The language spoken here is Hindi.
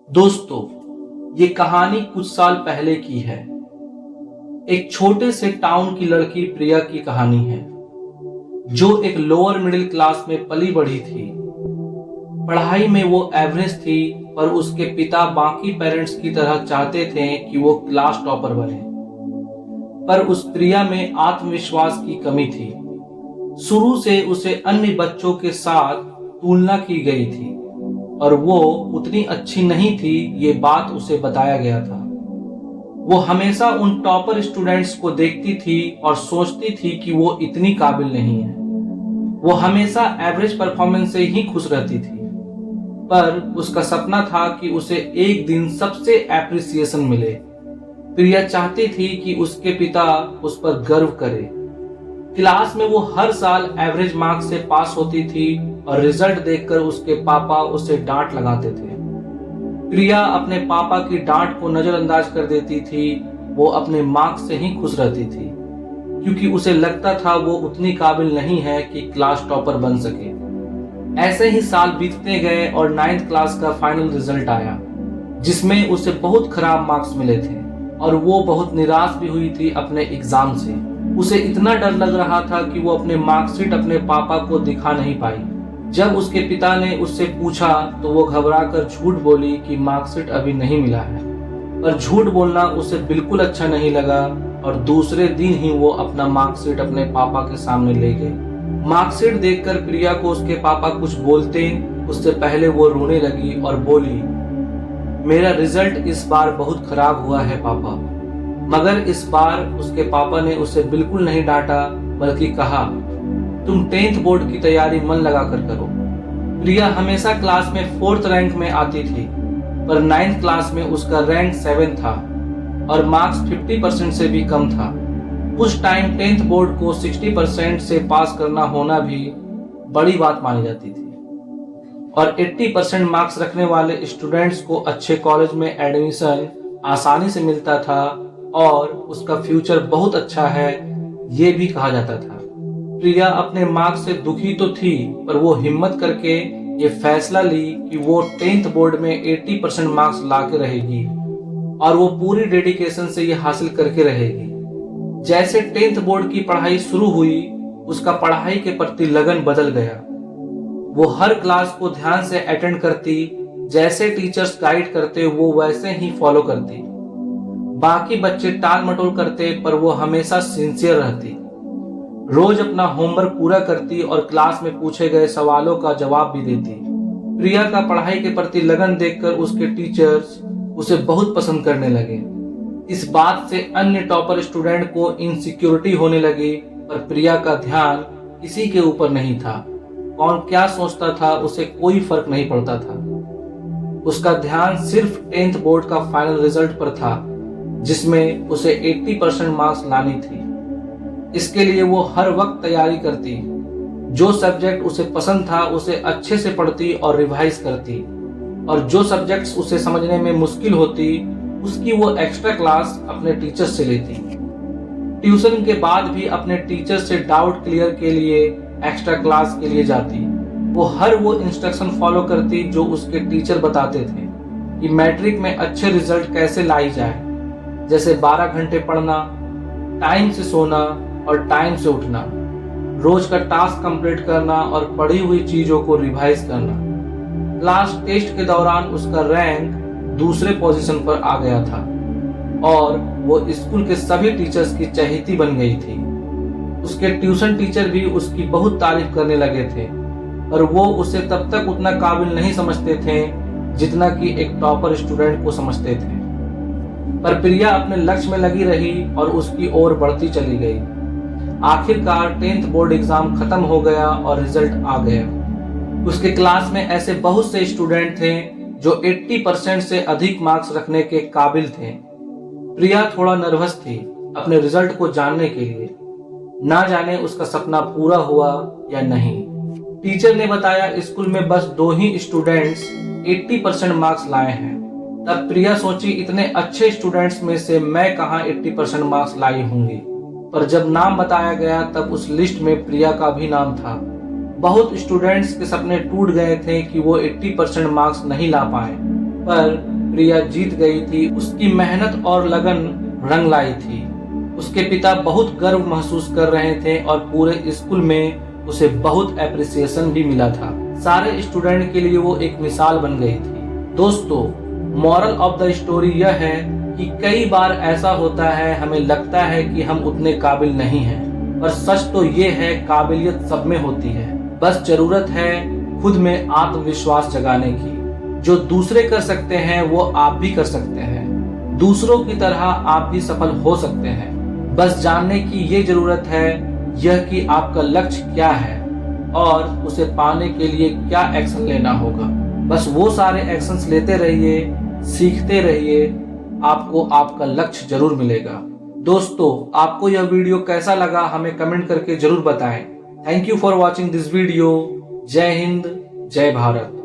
दोस्तों, ये कहानी कुछ साल पहले की है। एक छोटे से टाउन की लड़की प्रिया की कहानी है, जो एक लोअर मिडिल क्लास में पली बढ़ी थी। पढ़ाई में वो एवरेज थी, पर उसके पिता बाकी पेरेंट्स की तरह चाहते थे कि वो क्लास टॉपर बने। पर उस प्रिया में आत्मविश्वास की कमी थी। शुरू से उसे अन्य बच्चों के साथ तुलना की गई थी और वो उतनी अच्छी नहीं थी, ये बात उसे बताया गया था। वो हमेशा उन टॉपर स्टूडेंट्स को देखती थी और सोचती थी कि वो इतनी काबिल नहीं है। वो हमेशा एवरेज परफॉर्मेंस से ही खुश रहती थी, पर उसका सपना था कि उसे एक दिन सबसे एप्रिसिएशन मिले। प्रिया चाहती थी कि उसके पिता उस पर गर्व करे। क्लास में वो हर साल एवरेज मार्क्स से पास होती थी और रिजल्ट देखकर उसके पापा उसे डांट लगाते थे। प्रिया अपने पापा की डांट को नजरअंदाज कर देती थी। वो अपने मार्क्स से ही खुश रहती थी, क्योंकि उसे लगता था वो उतनी काबिल नहीं है कि क्लास टॉपर बन सके। ऐसे ही साल बीतते गए और 9th क्लास का फाइनल रिजल्ट आया, जिसमें उसे बहुत खराब मार्क्स मिले थे और वो बहुत निराश भी हुई थी अपने एग्जाम से। उसे इतना डर लग रहा था कि वो अपने मार्कशीट अपने पापा को दिखा नहीं पाई। जब उसके पिता ने उससे पूछा तो वो घबराकर झूठ बोली कि मार्कशीट अभी नहीं मिला है। पर झूठ बोलना उसे बिल्कुल अच्छा नहीं लगा और दूसरे दिन ही वो अपना मार्कशीट अपने पापा के सामने ले गई। मार्कशीट देखकर प्रिया को उसके पापा कुछ बोलते उससे पहले वो रोने लगी और बोली, मेरा रिजल्ट इस बार बहुत खराब हुआ है पापा। मगर इस बार उसके पापा ने उसे बिल्कुल नहीं डांटा, बल्कि कहा, तुम 10th बोर्ड की तैयारी मन लगाकर करो। प्रिया हमेशा क्लास में 4th रैंक में आती थी, पर 9th क्लास में उसका रैंक 7 था और मार्क्स 50% से भी कम था। उस टाइम 10th बोर्ड को 60% से पास करना होना भी बड़ी बात मानी जाती थी और 80% मार्क्स रखने वाले स्टूडेंट्स को अच्छे कॉलेज में एडमिशन आसानी से मिलता था और उसका फ्यूचर बहुत अच्छा है, ये भी कहा जाता था। प्रिया अपने मार्क्स से दुखी तो थी, पर वो हिम्मत करके ये फैसला ली कि वो 10th बोर्ड में 80% मार्क्स लाके रहेगी और वो पूरी डेडिकेशन से ये हासिल करके रहेगी। जैसे 10th बोर्ड की पढ़ाई शुरू हुई, उसका पढ़ाई के प्रति लगन बदल गया। वो हर क्लास को ध्यान से अटेंड करती, जैसे टीचर्स गाइड करते वो वैसे ही फॉलो करती। बाकी बच्चे टाल मटोल करते, पर वो हमेशा सिंसियर रहती। रोज अपना होमवर्क पूरा करती और क्लास में पूछे गए सवालों का जवाब भी देती। प्रिया का पढ़ाई के प्रति लगन देखकर उसके टीचर्स उसे बहुत पसंद करने लगे। इस बात से अन्य टॉपर स्टूडेंट को इनसिक्योरिटी होने लगी, पर प्रिया का ध्यान किसी के ऊपर नहीं था। कौन क्या सोचता था उसे कोई फर्क नहीं पड़ता था। उसका ध्यान सिर्फ 10th बोर्ड का फाइनल रिजल्ट पर था, जिसमें उसे 80% मार्क्स लानी थी। इसके लिए वो हर वक्त तैयारी करती। जो सब्जेक्ट उसे पसंद था उसे अच्छे से पढ़ती और रिवाइज करती, और जो सब्जेक्ट्स उसे समझने में मुश्किल होती उसकी वो एक्स्ट्रा क्लास अपने टीचर से लेती। ट्यूशन के बाद भी अपने टीचर से डाउट क्लियर के लिए एक्स्ट्रा क्लास के लिए जाती। वो हर वो इंस्ट्रक्शन फॉलो करती जो उसके टीचर बताते थे कि मैट्रिक में अच्छे रिजल्ट कैसे लाई जाए, जैसे 12 घंटे पढ़ना, टाइम से सोना और टाइम से उठना, रोज का टास्क कंप्लीट करना और पढ़ी हुई चीजों को रिवाइज करना। क्लास टेस्ट के दौरान उसका रैंक दूसरे पोजीशन पर आ गया था और वो स्कूल के सभी टीचर्स की चहेती बन गई थी। उसके ट्यूशन टीचर भी उसकी बहुत तारीफ करने लगे थे, पर वो उसे तब तक उतना काबिल नहीं समझते थे जितना कि एक टॉपर स्टूडेंट को समझते थे। पर प्रिया अपने लक्ष्य में लगी रही और उसकी ओर बढ़ती चली गई। आखिरकार 10th बोर्ड एग्जाम खत्म हो गया और रिजल्ट आ गया। उसके क्लास में ऐसे बहुत से स्टूडेंट थे जो 80% से अधिक मार्क्स रखने के काबिल थे। प्रिया थोड़ा नर्वस थी अपने रिजल्ट को जानने के लिए, ना जाने उसका सपना पूरा हुआ या नहीं। टीचर ने बताया स्कूल में बस 2 ही स्टूडेंट्स 80% मार्क्स लाए हैं। तब प्रिया सोची, इतने अच्छे स्टूडेंट्स में से मैं कहां 80% मार्क्स लाई होंगी। पर जब नाम बताया गया तब उस लिस्ट में प्रिया का भी नाम था। बहुत स्टूडेंट्स के सपने टूट गए थे कि वो 80% मार्क्स नहीं ला पाए पर प्रिया जीत गई थी, उसकी मेहनत और लगन रंग लाई थी। उसके पिता बहुत गर्व महसूस कर रहे थे और पूरे स्कूल में उसे बहुत एप्रिसिएशन भी मिला था। सारे स्टूडेंट के लिए वो एक मिसाल बन गई थी। दोस्तों, मॉरल ऑफ द स्टोरी यह है कि कई बार ऐसा होता है, हमें लगता है कि हम उतने काबिल नहीं हैं, पर सच तो ये है काबिलियत सब में होती है। बस जरूरत है खुद में आत्मविश्वास जगाने की। जो दूसरे कर सकते हैं वो आप भी कर सकते हैं। दूसरों की तरह आप भी सफल हो सकते हैं। बस जानने की ये जरूरत है यह कि आपका लक्ष्य क्या है और उसे पाने के लिए क्या एक्शन लेना होगा। बस वो सारे एक्शंस लेते रहिए, सीखते रहिए, आपको आपका लक्ष्य जरूर मिलेगा। दोस्तों, आपको यह वीडियो कैसा लगा हमें कमेंट करके जरूर बताएं। Thank you for watching this video. जय हिंद, जय भारत।